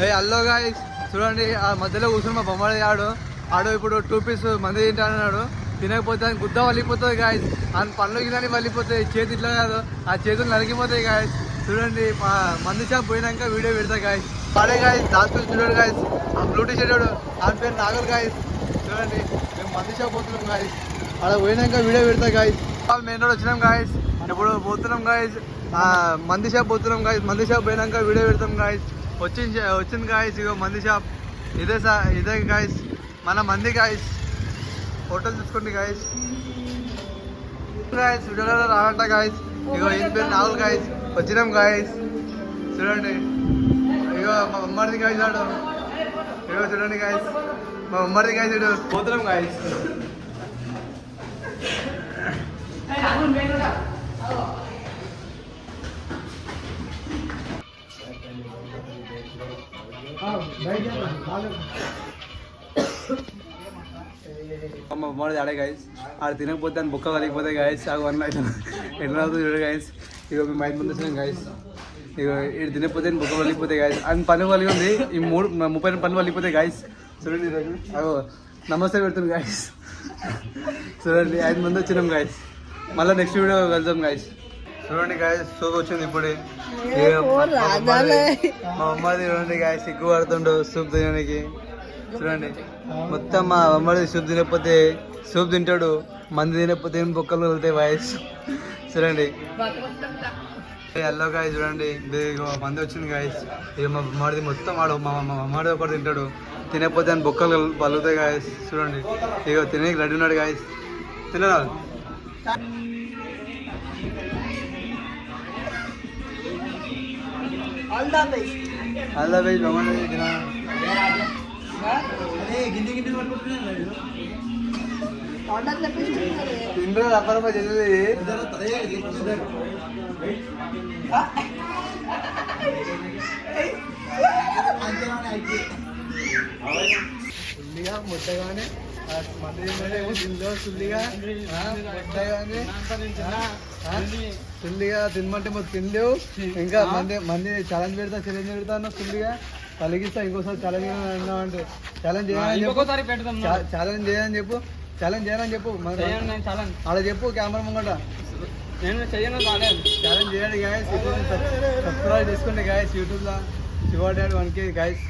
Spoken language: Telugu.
ఏ హలో గాయ్స్ చూడండి, ఆ మధ్యలో కూర్చుని మా బొమ్మడి ఆడు ఇప్పుడు 2 పీస్ మంది తింటానన్నాడు. తినకపోతే ఆయన గుద్ద వలిపోతుంది గాయస్. ఆయన పనులు గిన్నె వలిపోతాయి, చేతి ఇట్లా కాదు, ఆ చేతులు నలిగిపోతాయి గాయస్. చూడండి, మందు షాప్ పోయినాక వీడియో పెడతా గాయస్. పడే గాయస్ దాచుకొని చూడండి గాయస్. ఆ బ్లూటీ షర్ట్ ఆయన పేరు నాగర్ గాయస్. చూడండి, మేము మందు షాప్ పోతున్నాం గాయస్. అక్కడ పోయినాక వీడియో పెడతా గాయస్. మెయిన్ రోడ్ వచ్చినాం గాయస్, ఇప్పుడు పోతున్నాం గాయస్. మంది షాప్ పోతున్నాం గాయస్. మంది షాప్ పోయినాక వీడియో పెడతాం గాయస్. వచ్చింది గాయస్, ఇగో మంది షాప్. ఇదే గాయస్ మన మంది గాయస్. హోటల్ చూసుకోండి గాయస్. వీడియోలో రావంట గాయస్. ఇగో ఈయన పేరు నాగుల్ గాయస్. వచ్చినాం గాయస్. చూడండి, ఇగో మా అమ్మడిది గాయస్ ఆడు. ఇగో చూడండి గాయస్, మా అమ్మడిది గాయస్ ఇడు. పోతున్నాం గాయస్. అమ్మది ఆడే గాయస్. ఆడ తినకపోతే అని బుక్క కలిగిపోతే గాయస్. అన్న ఎట్లా అవుతుంది చూడ గాయస్. ఇక మేము 5 మంది వచ్చినాం గాయస్. ఇక ఇటు తినకపోతే బుక్క వలిగిపోతాయి గాయస్. అని పని వలిగి ఉంది. ఈ 30 పని వలిగిపోతాయి గాయస్. చూడండి, ఈరోజు అగో నమస్తే పెడుతుంది గాయస్. చూడండి, 5 మంది వచ్చినాం గాయస్. మళ్ళీ నెక్స్ట్ వీడియో వెళ్తాం గాయస్. చూడండి గాయస్, సూప్ వచ్చింది ఇప్పుడే. మా అమ్మది చూడండి గాయస్, ఎక్కువ పడుతుండో సూప్ తినడానికి. చూడండి, మొత్తం మా అమ్మది సూప్ తినకపోతే సూప్ తింటాడు, మంది తినకపోతే ఏం బొక్కలు వెళ్తాయి వాయిస్. చూడండి హలో గాయస్, చూడండి మంది వచ్చింది గాయస్. ఇక మా అమ్మడిది మొత్తం ఆడు మా అమ్మడి ఒకటి తింటాడు, తినకపోతే అని బొక్కలు పలుగుతాయి గాయస్. చూడండి, ఇక తినడానికి రెడీ ఉన్నాడు గాయస్. తినరాదు అల్లా బై తింటే అప్పరపై చదివి సుల్లిగా ముట్టగానే సుల్లిగా తినమంటే మాకు తినలేవు. ఇంకా మంది ఛాలెంజ్ పెడతా సుల్లిగా కలిగిస్తా. ఇంకోసారి ఛాలెంజ్ అంటే ఛాలెంజ్ చేయని చెప్పు. ఛాలెంజ్ చేయనని చెప్పు. అలా చెప్పు కెమెరా ముంగట. ఛాలెంజ్ చేయండి గాయస్. సబ్స్క్రైబ్ చేసుకోండి గాయస్. యూట్యూబ్లో శివ డాడ్ 1K గాయస్.